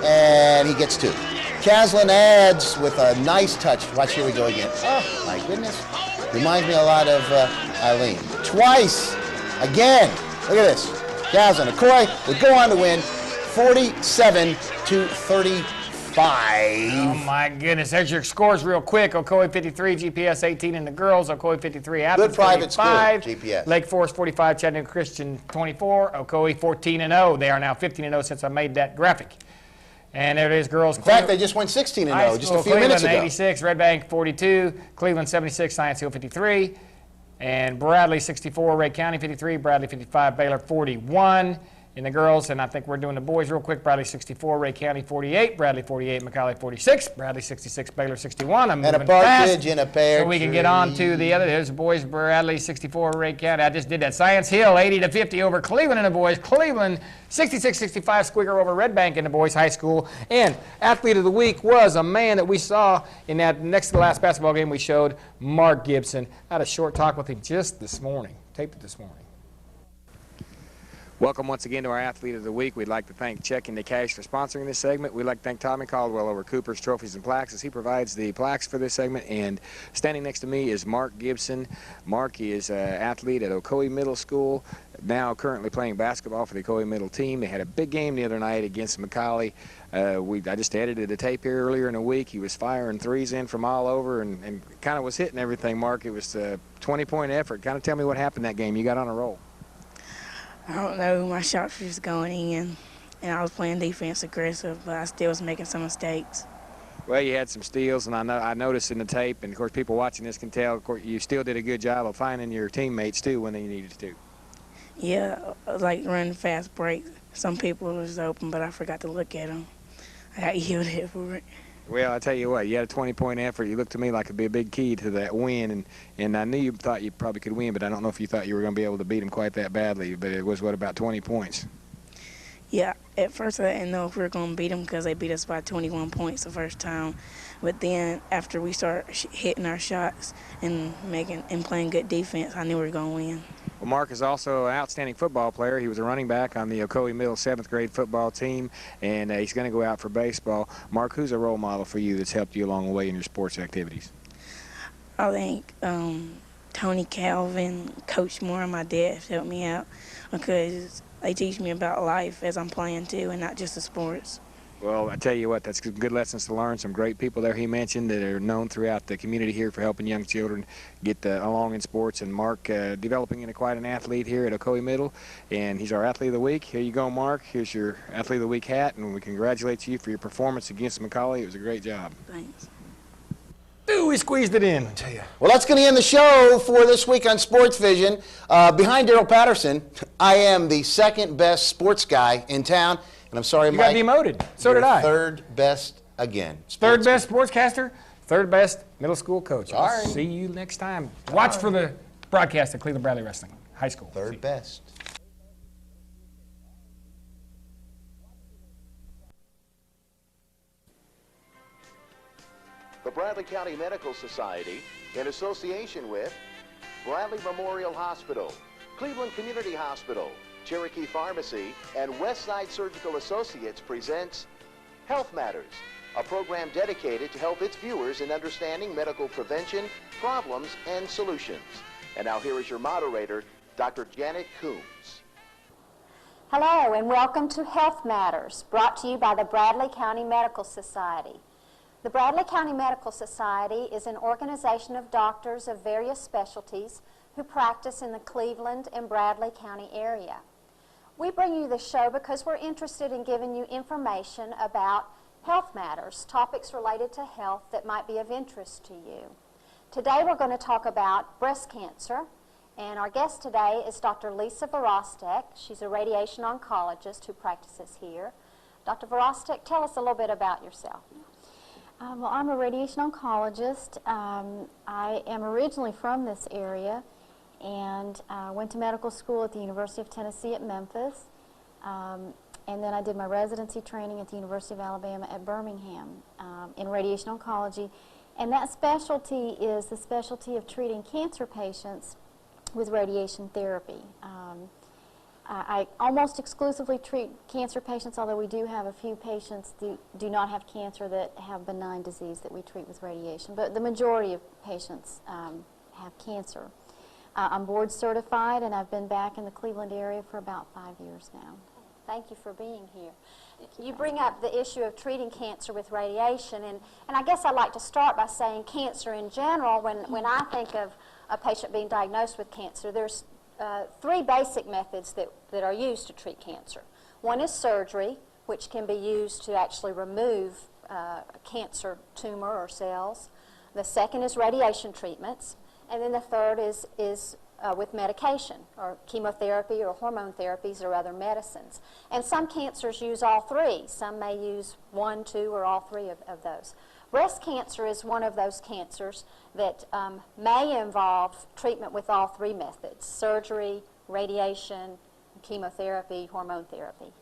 and he gets two. Caslin adds with a nice touch. Watch, here we go again. Oh, my goodness. Reminds me a lot of Eileen. Twice. Again. Look at this. Caslin. Ocoee would go on to win 47-35. Oh my goodness, there's your scores real quick. Ocoee 53, GPS 18 in the girls. Ocoee 53, Athens Good private 45, school, GPS. Lake Forest 45, Chattanooga Christian 24. Ocoee 14-0. They are now 15-0 since I made that graphic. And there it is, girls. In fact, they just went 16-0 just a few minutes ago. Cleveland 86, Red Bank 42, Cleveland 76, Science Hill 53, and Bradley 64, Ray County 53, Bradley 55, Baylor 41 in the girls. And I think we're doing the boys real quick. Bradley 64, Ray County 48, Bradley 48, McCauley 46, Bradley 66, Baylor 61. I'm And a moving fast partridge in a pear so we can get on to the other. There's the boys, Bradley 64, Ray County. I just did that. Science Hill 80-50 over Cleveland in the boys. Cleveland 66-65 squeaker over Red Bank in the boys high school. And athlete of the week was a man that we saw in that next to the last basketball game we showed, Mark Gibson. I had a short talk with him just this morning. Taped it this morning. Welcome once again to our Athlete of the Week. We'd like to thank Checking the Cash for sponsoring this segment. We'd like to thank Tommy Caldwell over Cooper's Trophies and Plaques as he provides the plaques for this segment. And standing next to me is Mark Gibson. Mark is an athlete at Ocoee Middle School, now currently playing basketball for the Ocoee Middle team. They had a big game the other night against McCauley. I just edited a tape here earlier in the week. He was firing threes in from all over and kind of was hitting everything, Mark. It was a 20-point effort. Kind of tell me what happened that game. You got on a roll. I don't know. My shots were just going in, and I was playing defense aggressive, but I still was making some mistakes. Well, you had some steals, and I noticed in the tape, and of course people watching this can tell, of course, you still did a good job of finding your teammates too when they needed to. Yeah, like running fast breaks. Some people was open, but I forgot to look at them. I got yelled at for it. Well, I tell you what, you had a 20-point effort. You looked to me like it'd be a big key to that win, and I knew you thought you probably could win, but I don't know if you thought you were going to be able to beat them quite that badly. But it was, what, about 20 points? Yeah, at first I didn't know if we were going to beat them because they beat us by 21 points the first time. But then after we started hitting our shots and playing good defense, I knew we were going to win. Well, Mark is also an outstanding football player. He was a running back on the Ocoee Middle 7th grade football team, and he's going to go out for baseball. Mark, who's a role model for you that's helped you along the way in your sports activities? I think Tony Calvin, Coach Moore, and my dad have helped me out because they teach me about life as I'm playing too and not just the sports. Well, I tell you what, that's good lessons to learn. Some great people there he mentioned that are known throughout the community here for helping young children get along in sports. And Mark developing into quite an athlete here at Ocoee Middle, and he's our Athlete of the Week. Here you go, Mark. Here's your Athlete of the Week hat, and we congratulate you for your performance against McCauley. It was a great job. Thanks. Ooh, we squeezed it in. I tell you. Well, that's going to end the show for this week on SportsVision. Behind Daryl Patterson, I am the second best sports guy in town. And I'm sorry, You Mike. got demoted. So did I. Third best again. Third best sportscaster, third best middle school coach. I'll Sorry. see you next time. Watch for the broadcast of Cleveland Bradley Wrestling High School. Third best. The Bradley County Medical Society, in association with Bradley Memorial Hospital, Cleveland Community Hospital, Cherokee Pharmacy, and Westside Surgical Associates presents Health Matters, a program dedicated to help its viewers in understanding medical prevention, problems, and solutions. And now here is your moderator, Dr. Janet Coombs. Hello and welcome to Health Matters, brought to you by the Bradley County Medical Society. The Bradley County Medical Society is an organization of doctors of various specialties who practice in the Cleveland and Bradley County area. We bring you this show because we're interested in giving you information about health matters, topics related to health that might be of interest to you. Today we're going to talk about breast cancer, and our guest today is Dr. Lisa Varostek. She's a radiation oncologist who practices here. Dr. Varostek, tell us a little bit about yourself. Well, I'm a radiation oncologist. I am originally from this area and went to medical school at the University of Tennessee at Memphis. And then I did my residency training at the University of Alabama at Birmingham in radiation oncology. And that specialty is the specialty of treating cancer patients with radiation therapy. I almost exclusively treat cancer patients, although we do have a few patients that do not have cancer that have benign disease that we treat with radiation. But the majority of patients have cancer. I'm board certified, and I've been back in the Cleveland area for about 5 years now. Thank you for being here. You bring up the issue of treating cancer with radiation, and I guess I'd like to start by saying cancer in general. When I think of a patient being diagnosed with cancer, there's three basic methods that are used to treat cancer. One is surgery, which can be used to actually remove a cancer tumor or cells. The second is radiation treatments. And then the third is with medication, or chemotherapy or hormone therapies or other medicines. And some cancers use all three. Some may use one, two, or all three of those. Breast cancer is one of those cancers that may involve treatment with all three methods: surgery, radiation, chemotherapy, hormone therapy.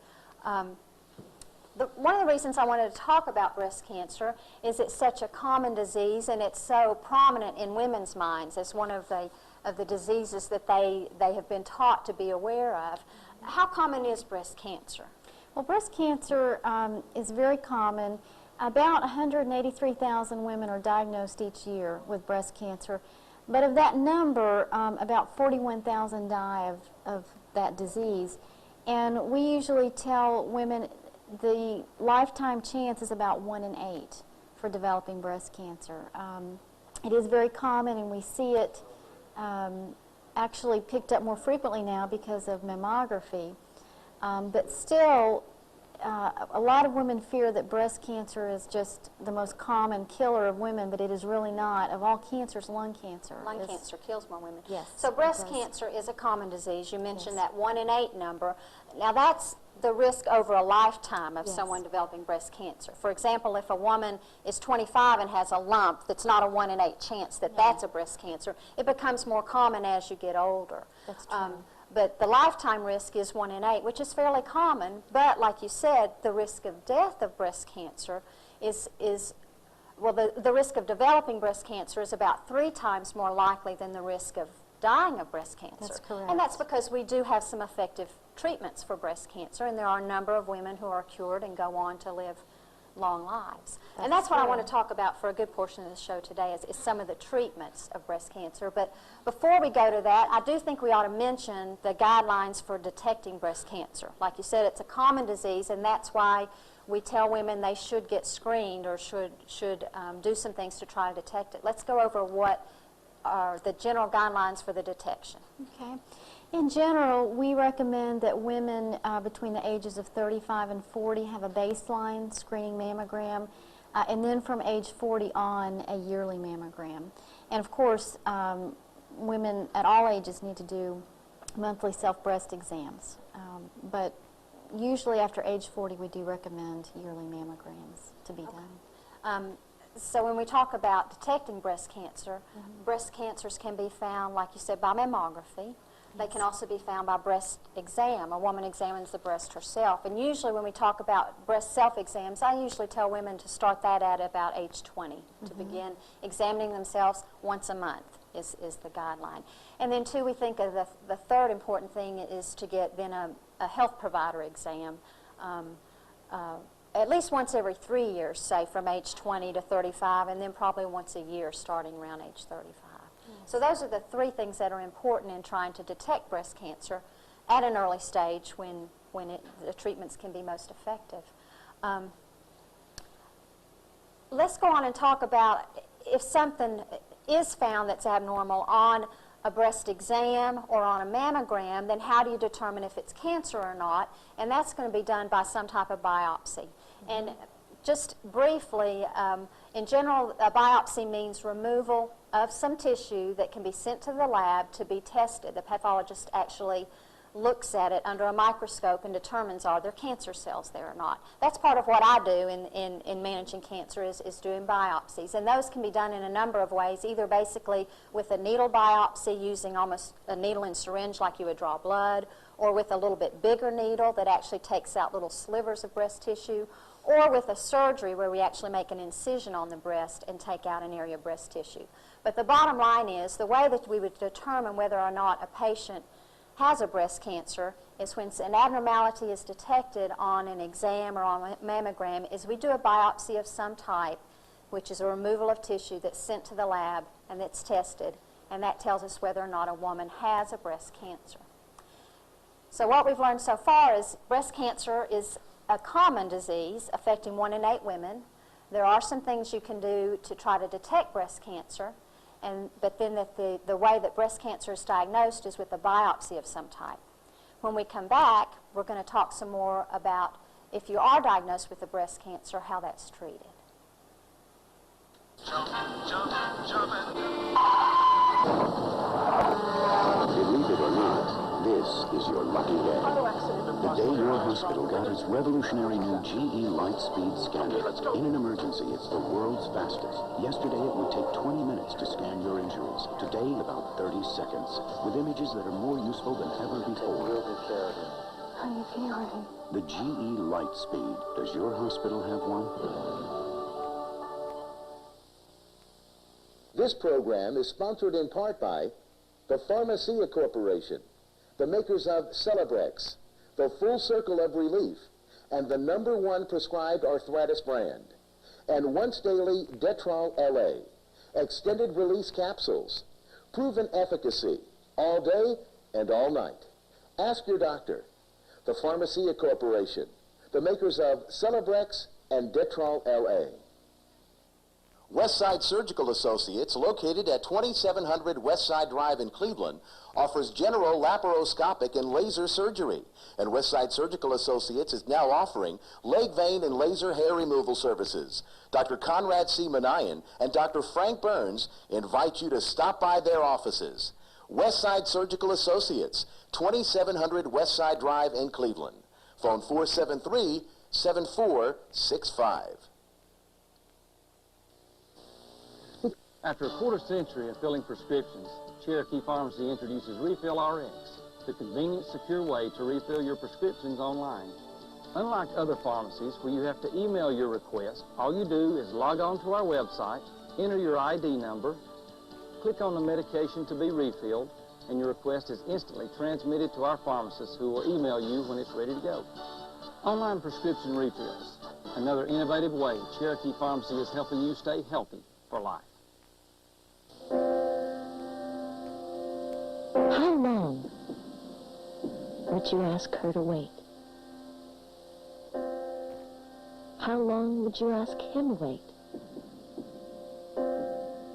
One of the reasons I wanted to talk about breast cancer is it's such a common disease, and it's so prominent in women's minds as one of the diseases that they have been taught to be aware of. How common is breast cancer? Well, breast cancer is very common. About 183,000 women are diagnosed each year with breast cancer, but of that number, about 41,000 die of that disease. And we usually tell women the lifetime chance is about 1 in 8 for developing breast cancer. It is very common, and we see it actually picked up more frequently now because of mammography. But still, a lot of women fear that breast cancer is just the most common killer of women, but it is really not. Of all cancers, lung cancer. Lung cancer kills more women. Yes. So breast cancer is a common disease. You mentioned that 1 in 8 number. Now that's the risk over a lifetime of someone developing breast cancer. For example, if a woman is 25 and has a lump, that's not a 1 in 8 chance that that's a breast cancer. It becomes more common as you get older. That's true. But the lifetime risk is 1 in 8, which is fairly common. But like you said, the risk of death of breast cancer is the risk of developing breast cancer is about 3 times more likely than the risk of dying of breast cancer. That's correct. And that's because we do have some effective treatments for breast cancer, and there are a number of women who are cured and go on to live long lives. And that's what I want to talk about for a good portion of the show today is some of the treatments of breast cancer. But before we go to that, I do think we ought to mention the guidelines for detecting breast cancer. Like you said, it's a common disease, and that's why we tell women they should get screened or should do some things to try to detect it. Let's go over what are the general guidelines for the detection. Okay. In general, we recommend that women between the ages of 35 and 40 have a baseline screening mammogram, and then from age 40 on, a yearly mammogram. And of course, women at all ages need to do monthly self-breast exams. But usually after age 40, we do recommend yearly mammograms to be done. So when we talk about detecting breast cancer, breast cancers can be found, like you said, by mammography. They can also be found by breast exam. A woman examines the breast herself. And usually when we talk about breast self-exams, I usually tell women to start that at about age 20, to begin examining themselves once a month is the guideline. And then, too, we think of the third important thing is to get then a health provider exam. At least once every 3 years, say from age 20 to 35, and then probably once a year starting around age 35. So those are the three things that are important in trying to detect breast cancer at an early stage when the treatments can be most effective. Let's go on and talk about if something is found that's abnormal on a breast exam or on a mammogram, then how do you determine if it's cancer or not? And that's going to be done by some type of biopsy. And just briefly, in general, a biopsy means removal of some tissue that can be sent to the lab to be tested. The pathologist actually looks at it under a microscope and determines are there cancer cells there or not. That's part of what I do in managing cancer is doing biopsies. And those can be done in a number of ways, either basically with a needle biopsy using almost a needle and syringe like you would draw blood, or with a little bit bigger needle that actually takes out little slivers of breast tissue, or with a surgery where we actually make an incision on the breast and take out an area of breast tissue. But the bottom line is the way that we would determine whether or not a patient has a breast cancer is when an abnormality is detected on an exam or on a mammogram is we do a biopsy of some type, which is a removal of tissue that's sent to the lab and that's tested, and that tells us whether or not a woman has a breast cancer. So what we've learned so far is breast cancer is a common disease affecting 1 in 8 women. There are some things you can do to try to detect breast cancer, but then the way that breast cancer is diagnosed is with a biopsy of some type. When we come back, we're going to talk some more about if you are diagnosed with a breast cancer, how that's treated. Believe it or not, this is your lucky day. The day your hospital got its revolutionary new GE Lightspeed scanner. In an emergency, it's the world's fastest. Yesterday, it would take 20 minutes to scan your injuries. Today, about 30 seconds, with images that are more useful than ever before. How are you feeling? The GE Lightspeed. Does your hospital have one? This program is sponsored in part by the Pharmacia Corporation, the makers of Celebrex, the Full Circle of Relief, and the #1 prescribed arthritis brand, and once daily Detrol LA, extended release capsules, proven efficacy all day and all night. Ask your doctor. The Pharmacia Corporation, the makers of Celebrex and Detrol LA. Westside Surgical Associates, located at 2700 Westside Drive in Cleveland, offers general laparoscopic and laser surgery. And Westside Surgical Associates is now offering leg vein and laser hair removal services. Dr. Conrad C. Manayan and Dr. Frank Burns invite you to stop by their offices. Westside Surgical Associates, 2700 Westside Drive in Cleveland. Phone 473-7465. After a quarter century of filling prescriptions, Cherokee Pharmacy introduces Refill RX, the convenient, secure way to refill your prescriptions online. Unlike other pharmacies where you have to email your request, all you do is log on to our website, enter your ID number, click on the medication to be refilled, and your request is instantly transmitted to our pharmacist who will email you when it's ready to go. Online prescription refills, another innovative way Cherokee Pharmacy is helping you stay healthy for life. How long would you ask her to wait? how long would your ask him wait?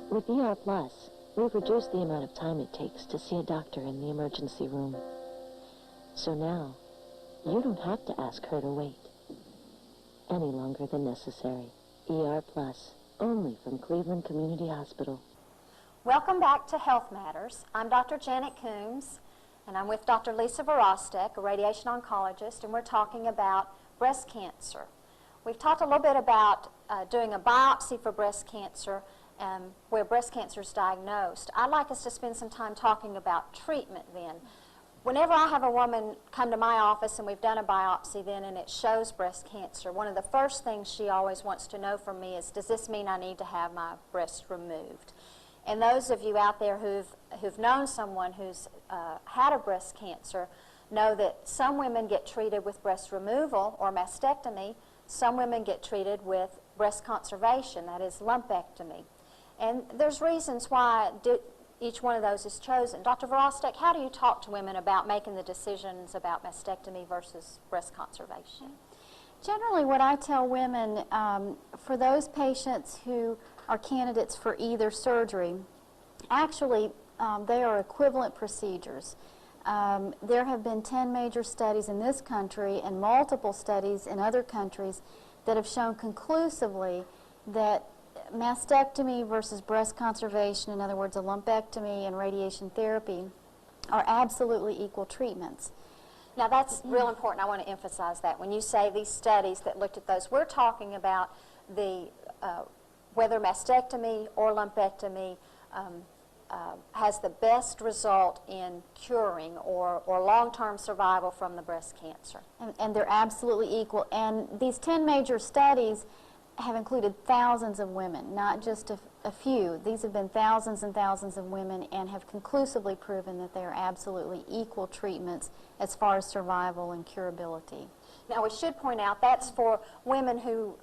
With ER Plus, we've reduced the amount of time it takes to see a doctor in the emergency room. So now, you don't have to ask her to wait any longer than necessary. ER Plus, only from Cleveland Community Hospital. Welcome back to Health Matters. I'm Dr. Janet Coombs, and I'm with Dr. Lisa Varostek, a radiation oncologist, and we're talking about breast cancer. We've talked a little bit about doing a biopsy for breast cancer where breast cancer is diagnosed. I'd like us to spend some time talking about treatment then. Whenever I have a woman come to my office and we've done a biopsy then and it shows breast cancer, one of the first things she always wants to know from me is, does this mean I need to have my breast removed? And those of you out there who've known someone who's had a breast cancer know that some women get treated with breast removal or mastectomy. Some women get treated with breast conservation, that is lumpectomy. And there's reasons why each one of those is chosen. Dr. Varostek, how do you talk to women about making the decisions about mastectomy versus breast conservation? Generally, what I tell women, for those patients who are candidates for either surgery, actually they are equivalent procedures. There have been 10 major studies in this country and multiple studies in other countries that have shown conclusively that mastectomy versus breast conservation, in other words, a lumpectomy and radiation therapy, are absolutely equal treatments. Now that's real important. I want to emphasize that. When you say these studies that looked at those, we're talking about the whether mastectomy or lumpectomy has the best result in curing or long-term survival from the breast cancer. And they're absolutely equal. And these 10 major studies have included thousands of women, not just a few. These have been thousands and thousands of women and have conclusively proven that they are absolutely equal treatments as far as survival and curability. Now we should point out that's for women who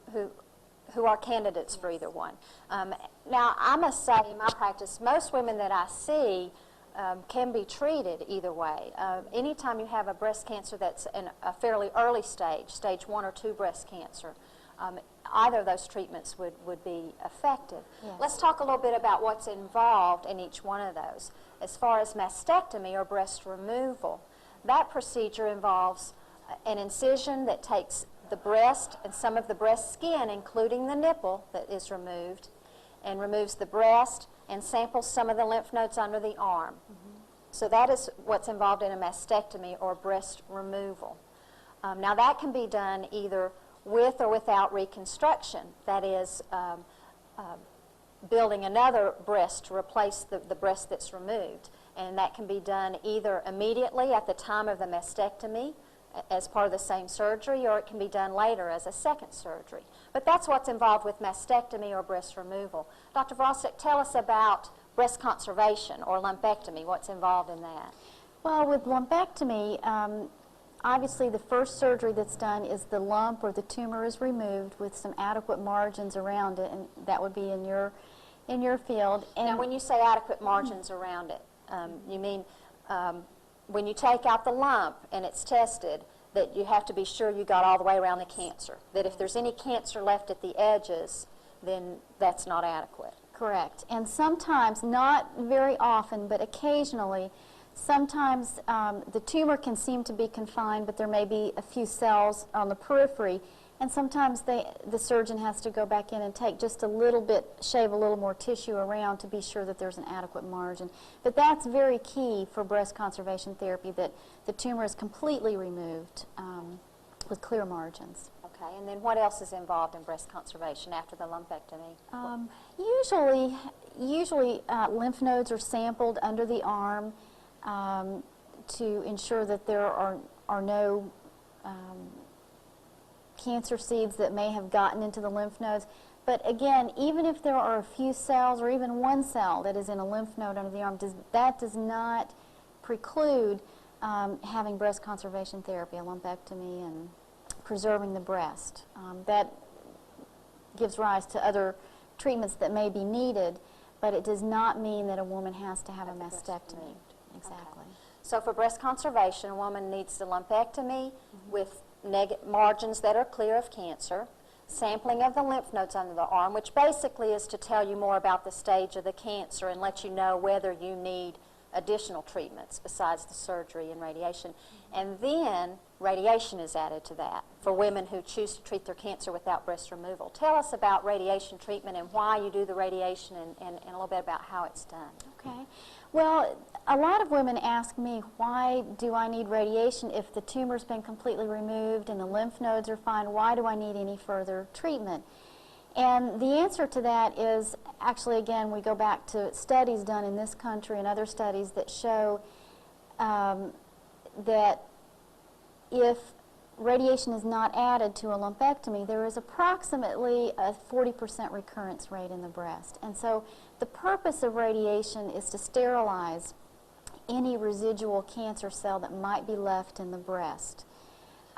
are candidates for either one. Now I must say in my practice, most women that I see can be treated either way. Anytime you have a breast cancer that's in a fairly early stage, stage 1 or 2 breast cancer, either of those treatments would be effective. Yes. Let's talk a little bit about what's involved in each one of those. As far as mastectomy or breast removal, that procedure involves an incision that takes the breast and some of the breast skin, including the nipple that is removed, and removes the breast and samples some of the lymph nodes under the arm. So that is what's involved in a mastectomy or breast removal. Now that can be done either with or without reconstruction, that is building another breast to replace the breast that's removed. And that can be done either immediately at the time of the mastectomy as part of the same surgery, or it can be done later as a second surgery. But that's what's involved with mastectomy or breast removal. Dr. Varostek, tell us about breast conservation or lumpectomy, what's involved in that? Well, with lumpectomy, obviously the first surgery that's done is the lump or the tumor is removed with some adequate margins around it, and that would be in your field. And now when you say adequate margins around it, you mean when you take out the lump and it's tested, that you have to be sure you got all the way around the cancer, that if there's any cancer left at the edges, then that's not adequate. Correct. And sometimes, not very often, but occasionally, sometimes the tumor can seem to be confined, but there may be a few cells on the periphery, and sometimes the surgeon has to go back in and take just a little bit, shave a little more tissue around to be sure that there's an adequate margin. But that's very key for breast conservation therapy, that the tumor is completely removed with clear margins. Okay, and then what else is involved in breast conservation after the lumpectomy? Usually lymph nodes are sampled under the arm to ensure that there are no cancer seeds that may have gotten into the lymph nodes. But again, even if there are a few cells or even one cell that is in a lymph node under the arm, that does not preclude having breast conservation therapy, a lumpectomy, and preserving the breast. That gives rise to other treatments that may be needed, but it does not mean that a woman has to have a mastectomy. Exactly. Okay. So for breast conservation, a woman needs the lumpectomy with margins that are clear of cancer. sampling of the lymph nodes under the arm, which basically is to tell you more about the stage of the cancer and let you know whether you need additional treatments besides the surgery and radiation. And then radiation is added to that for women who choose to treat their cancer without breast removal. Tell us about radiation treatment and why you do the radiation and a little bit about how it's done. Okay. Well, a lot of women ask me, why do I need radiation if the tumor's been completely removed and the lymph nodes are fine? Why do I need any further treatment? And the answer to that is, actually, again, we go back to studies done in this country and other studies that show that if radiation is not added to a lumpectomy, there is approximately a 40% recurrence rate in the breast. And so the purpose of radiation is to sterilize any residual cancer cell that might be left in the breast.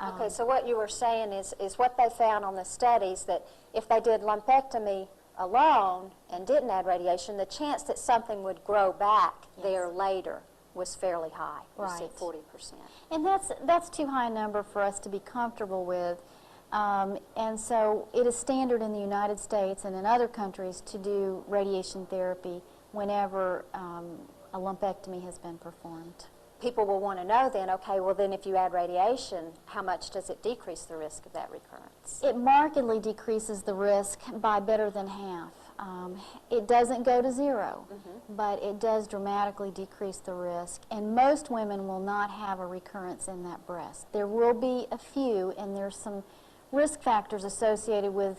Okay, so what you were saying is what they found on the studies, that if they did lumpectomy alone and didn't add radiation, the chance that something would grow back there later was fairly high. You said 40%. And that's too high a number for us to be comfortable with. And so it is standard in the United States and in other countries to do radiation therapy whenever a lumpectomy has been performed. People will want to know then, okay, well then if you add radiation, how much does it decrease the risk of that recurrence? It markedly decreases the risk by better than half. It doesn't go to zero, but it does dramatically decrease the risk. And most women will not have a recurrence in that breast. There will be a few, and there's some risk factors associated with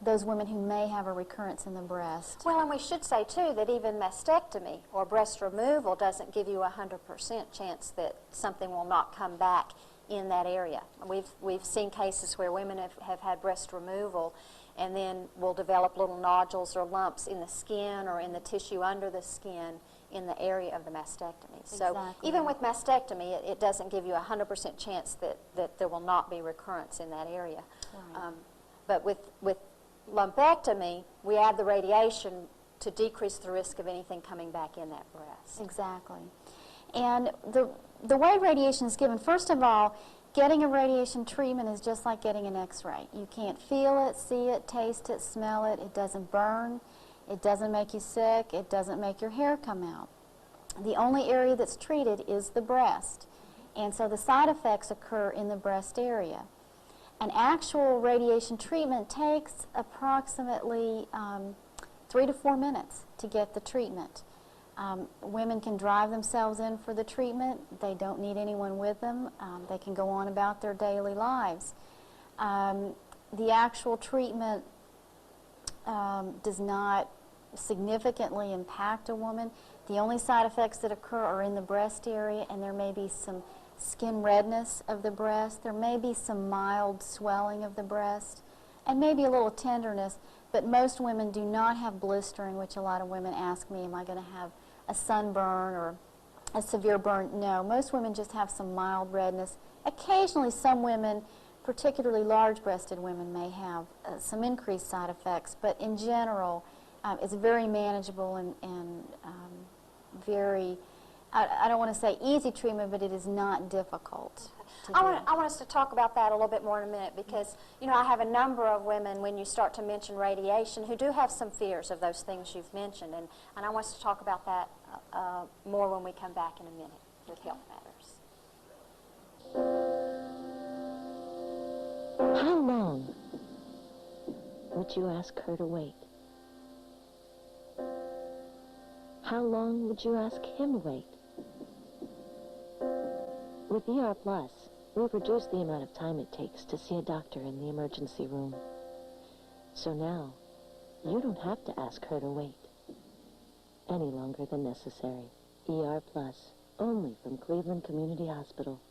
those women who may have a recurrence in the breast. Well, and we should say, too, that even mastectomy or breast removal doesn't give you a 100% chance that something will not come back in that area. We've seen cases where women have had breast removal and then will develop little nodules or lumps in the skin or in the tissue under the skin in the area of the mastectomy. So even with mastectomy, it doesn't give you a 100% chance that there will not be recurrence in that area. Right. But with lumpectomy, we add the radiation to decrease the risk of anything coming back in that breast. Exactly. And the way radiation is given, first of all, getting a radiation treatment is just like getting an x-ray. You can't feel it, see it, taste it, smell it. It doesn't burn. It doesn't make you sick. It doesn't make your hair come out. The only area that's treated is the breast. And so the side effects occur in the breast area. An actual radiation treatment takes approximately 3 to 4 minutes to get the treatment. Women can drive themselves in for the treatment. They don't need anyone with them. They can go on about their daily lives. The actual treatment does not significantly impact a woman. The only side effects that occur are in the breast area, and there may be some skin redness of the breast. There may be some mild swelling of the breast, and maybe a little tenderness, but most women do not have blistering, which a lot of women ask me, am I going to have a sunburn or a severe burn? No, most women just have some mild redness. Occasionally some women, particularly large-breasted women, may have some increased side effects, but in general it's very manageable and very, I don't want to say easy treatment, but it is not difficult. I want us to talk about that a little bit more in a minute because, you know, I have a number of women when you start to mention radiation who do have some fears of those things you've mentioned, and I want us to talk about that more when we come back in a minute with Health Matters. How long would you ask her to wait? How long would you ask him to wait? With ER Plus, we've reduced the amount of time it takes to see a doctor in the emergency room. So now, you don't have to ask her to wait any longer than necessary. ER Plus, only from Cleveland Community Hospital.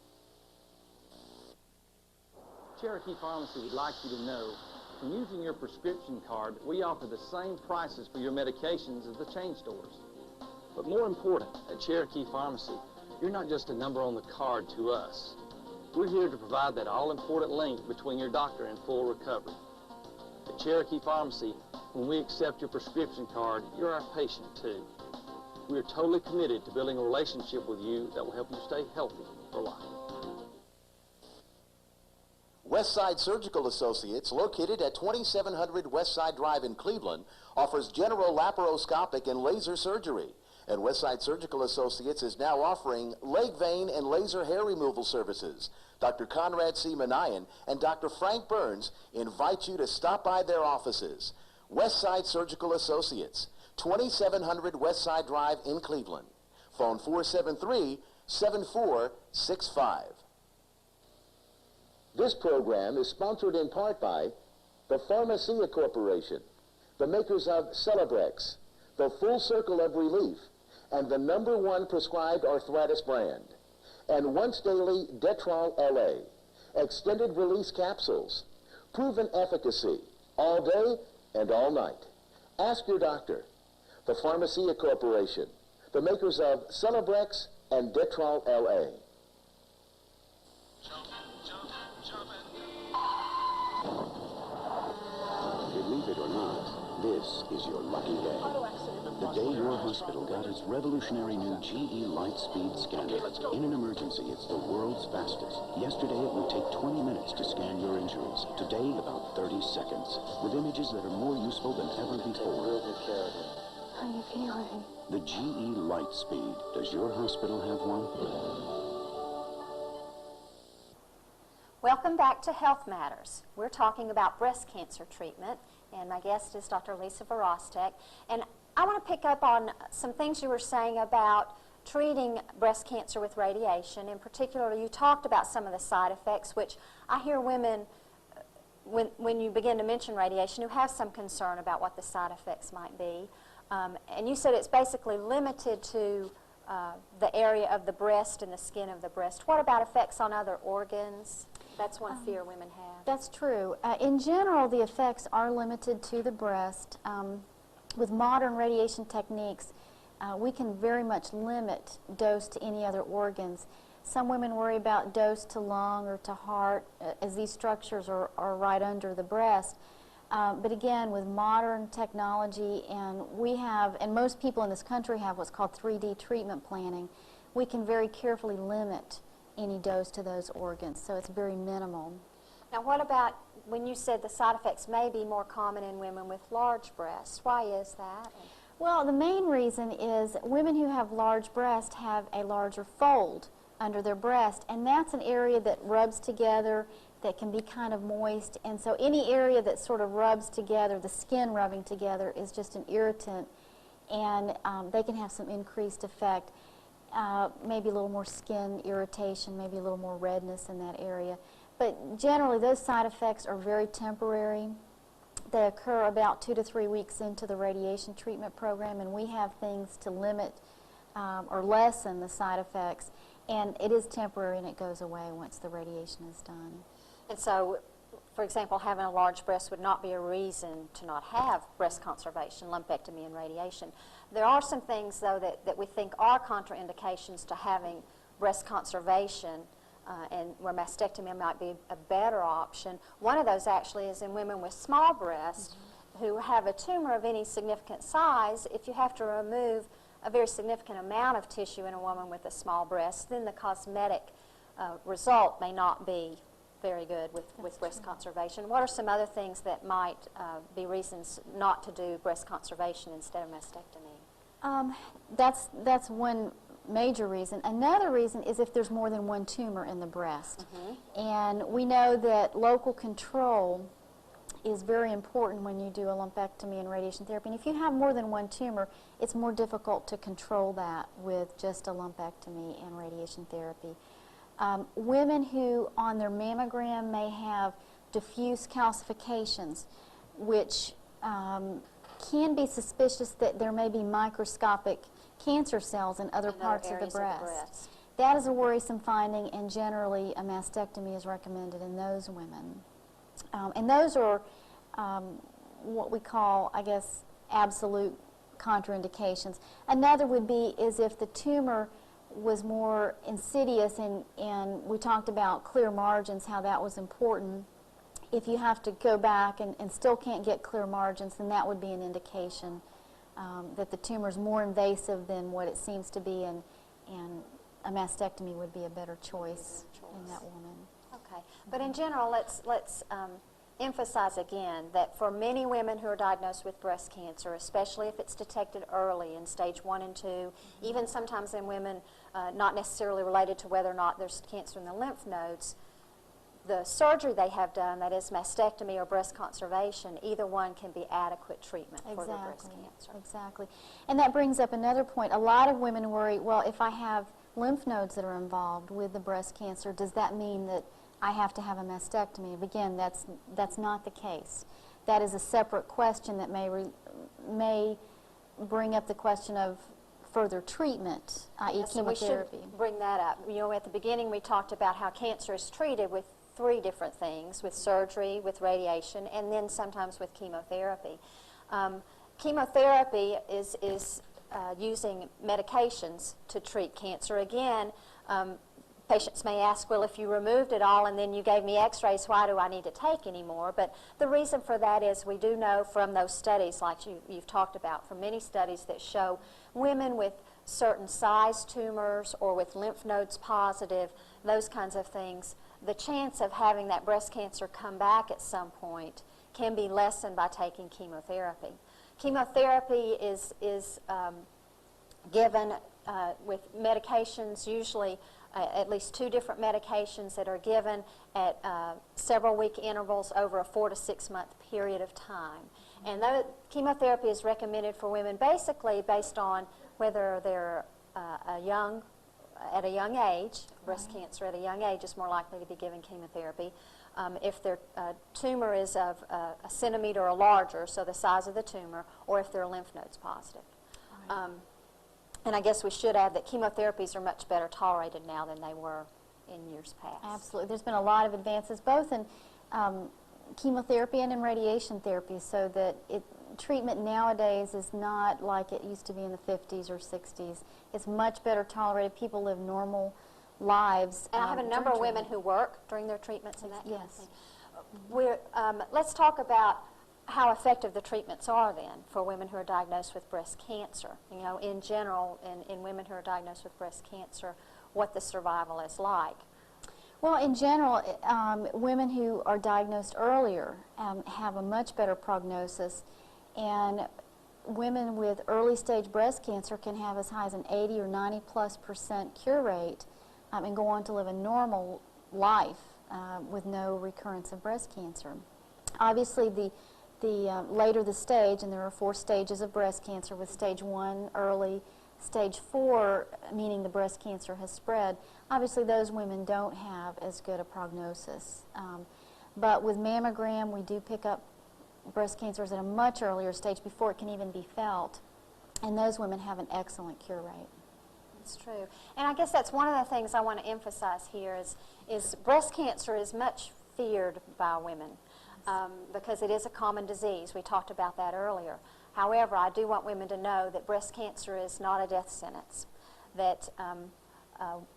Cherokee Pharmacy would like you to know, when using your prescription card, we offer the same prices for your medications as the chain stores. But more important, at Cherokee Pharmacy, you're not just a number on the card to us. We're here to provide that all-important link between your doctor and full recovery. At Cherokee Pharmacy, when we accept your prescription card, you're our patient too. We are totally committed to building a relationship with you that will help you stay healthy for life. Westside Surgical Associates, located at 2700 Westside Drive in Cleveland, offers general laparoscopic and laser surgery. And Westside Surgical Associates is now offering leg vein and laser hair removal services. Dr. Conrad C. Manayan and Dr. Frank Burns invite you to stop by their offices. Westside Surgical Associates, 2700 Westside Drive in Cleveland. Phone 473-7465. This program is sponsored in part by the Pharmacia Corporation, the makers of Celebrex, the Full Circle of Relief, and the #1 prescribed arthritis brand, and once daily Detrol LA, extended release capsules, proven efficacy, all day and all night. Ask your doctor. The Pharmacia Corporation, the makers of Celebrex and Detrol LA. Believe it or not, this is your lucky day. The day your hospital got its revolutionary new GE Lightspeed scanner. In an emergency, it's the world's fastest. Yesterday, it would take 20 minutes to scan your injuries. Today, about 30 seconds, with images that are more useful than ever before. How are you feeling? The GE Lightspeed. Does your hospital have one? Welcome back to Health Matters. We're talking about breast cancer treatment, and my guest is Dr. Lisa Varostek. And I want to pick up on some things you were saying about treating breast cancer with radiation. In particular, you talked about some of the side effects, which I hear women, when you begin to mention radiation, who have some concern about what the side effects might be. And you said it's basically limited to the area of the breast and the skin of the breast. What about effects on other organs? That's one fear women have. That's true. In general, the effects are limited to the breast. With modern radiation techniques, we can very much limit dose to any other organs. Some women worry about dose to lung or to heart, as these structures are right under the breast. But again, with modern technology, and we have, and most people in this country have what's called 3D treatment planning, we can very carefully limit any dose to those organs, so it's very minimal. Now, what about when you said the side effects may be more common in women with large breasts? Why is that? Well, the main reason is women who have large breasts have a larger fold under their breast, and that's an area that rubs together, that can be kind of moist, and so any area that sort of rubs together, the skin rubbing together, is just an irritant, and they can have some increased effect. Maybe a little more skin irritation, maybe a little more redness in that area. But generally, those side effects are very temporary. They occur about 2 to 3 weeks into the radiation treatment program, and we have things to limit or lessen the side effects. And it is temporary, and it goes away once the radiation is done. And so, for example, having a large breast would not be a reason to not have breast conservation, lumpectomy, and radiation. There are some things, though, that we think are contraindications to having breast conservation, and where mastectomy might be a better option. One of those actually is in women with small breasts who have a tumor of any significant size. If you have to remove a very significant amount of tissue in a woman with a small breast, then the cosmetic result may not be very good with breast conservation. What are some other things that might be reasons not to do breast conservation instead of mastectomy? That's one major reason. Another reason is if there's more than one tumor in the breast. And we know that local control is very important when you do a lumpectomy and radiation therapy. And if you have more than one tumor, it's more difficult to control that with just a lumpectomy and radiation therapy. Women who on their mammogram may have diffuse calcifications, which can be suspicious that there may be microscopic cancer cells in other parts of the breast. That is a worrisome finding, and generally a mastectomy is recommended in those women. And those are what we call, I guess, absolute contraindications. Another would be is if the tumor was more insidious, and we talked about clear margins, how that was important. If you have to go back and still can't get clear margins, then that would be an indication that the tumor is more invasive than what it seems to be, and a mastectomy would be a better choice in that woman. Okay, but in general, let's emphasize again that for many women who are diagnosed with breast cancer, especially if it's detected early in stage 1 and 2, even sometimes in women not necessarily related to whether or not there's cancer in the lymph nodes, the surgery they have done, that is mastectomy or breast conservation, either one can be adequate treatment for their breast cancer. Exactly. And that brings up another point. A lot of women worry, well, if I have lymph nodes that are involved with the breast cancer, does that mean that I have to have a mastectomy? Again, that's not the case. That is a separate question that may bring up the question of further treatment, i.e. chemotherapy. We should bring that up. You know, at the beginning we talked about how cancer is treated with 3 different things, with surgery, with radiation, and then sometimes with chemotherapy. Chemotherapy is using medications to treat cancer. Again, patients may ask, well, if you removed it all and then you gave me x-rays, why do I need to take any more? But the reason for that is we do know from those studies, like you've talked about, from many studies that show women with certain size tumors or with lymph nodes positive, those kinds of things, the chance of having that breast cancer come back at some point can be lessened by taking chemotherapy. Chemotherapy is given with medications, usually at least 2 different medications that are given at several week intervals over a 4 to 6 month period of time. And chemotherapy is recommended for women basically based on whether they're at a young age. Breast cancer at a young age is more likely to be given chemotherapy. If their tumor is of a centimeter or larger, so the size of the tumor, or if their lymph nodes positive. And I guess we should add that chemotherapies are much better tolerated now than they were in years past. Absolutely. There's been a lot of advances both in chemotherapy and in radiation therapy, so that treatment nowadays is not like it used to be in the 50s or 60s. It's much better tolerated. People live normal lives. And I have a number of women who work during their treatments and that kind of thing. Let's talk about how effective the treatments are then for women who are diagnosed with breast cancer. You know, in general, in women who are diagnosed with breast cancer, what the survival is like. Well, in general, women who are diagnosed earlier have a much better prognosis, and women with early stage breast cancer can have as high as an 80 or 90+% cure rate and go on to live a normal life with no recurrence of breast cancer. Obviously, the later the stage, and there are 4 stages of breast cancer, with stage 1 early, stage 4 meaning the breast cancer has spread, obviously those women don't have as good a prognosis. But with mammogram, we do pick up breast cancers at a much earlier stage before it can even be felt, and those women have an excellent cure rate. That's true. And I guess that's one of the things I want to emphasize here is breast cancer is much feared by women because it is a common disease. We talked about that earlier. However, I do want women to know that breast cancer is not a death sentence, that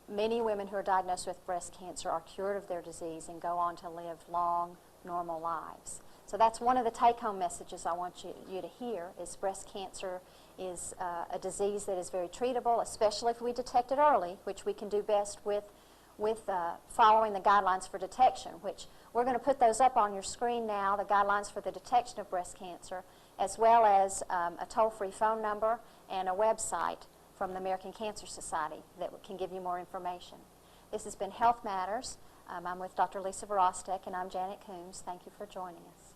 many women who are diagnosed with breast cancer are cured of their disease and go on to live long, normal lives. So that's one of the take-home messages I want you to hear, is breast cancer is a disease that is very treatable, especially if we detect it early, which we can do best with following the guidelines for detection, which we're going to put those up on your screen now, the guidelines for the detection of breast cancer, as well as a toll-free phone number and a website from the American Cancer Society that can give you more information. This has been Health Matters. I'm with Dr. Lisa Varostek, and I'm Janet Coombs. Thank you for joining us.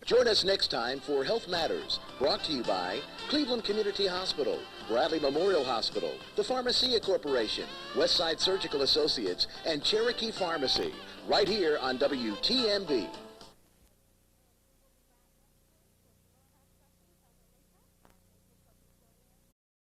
Join us next time for Health Matters, brought to you by Cleveland Community Hospital, Bradley Memorial Hospital, the Pharmacia Corporation, Westside Surgical Associates, and Cherokee Pharmacy, right here on WTMB.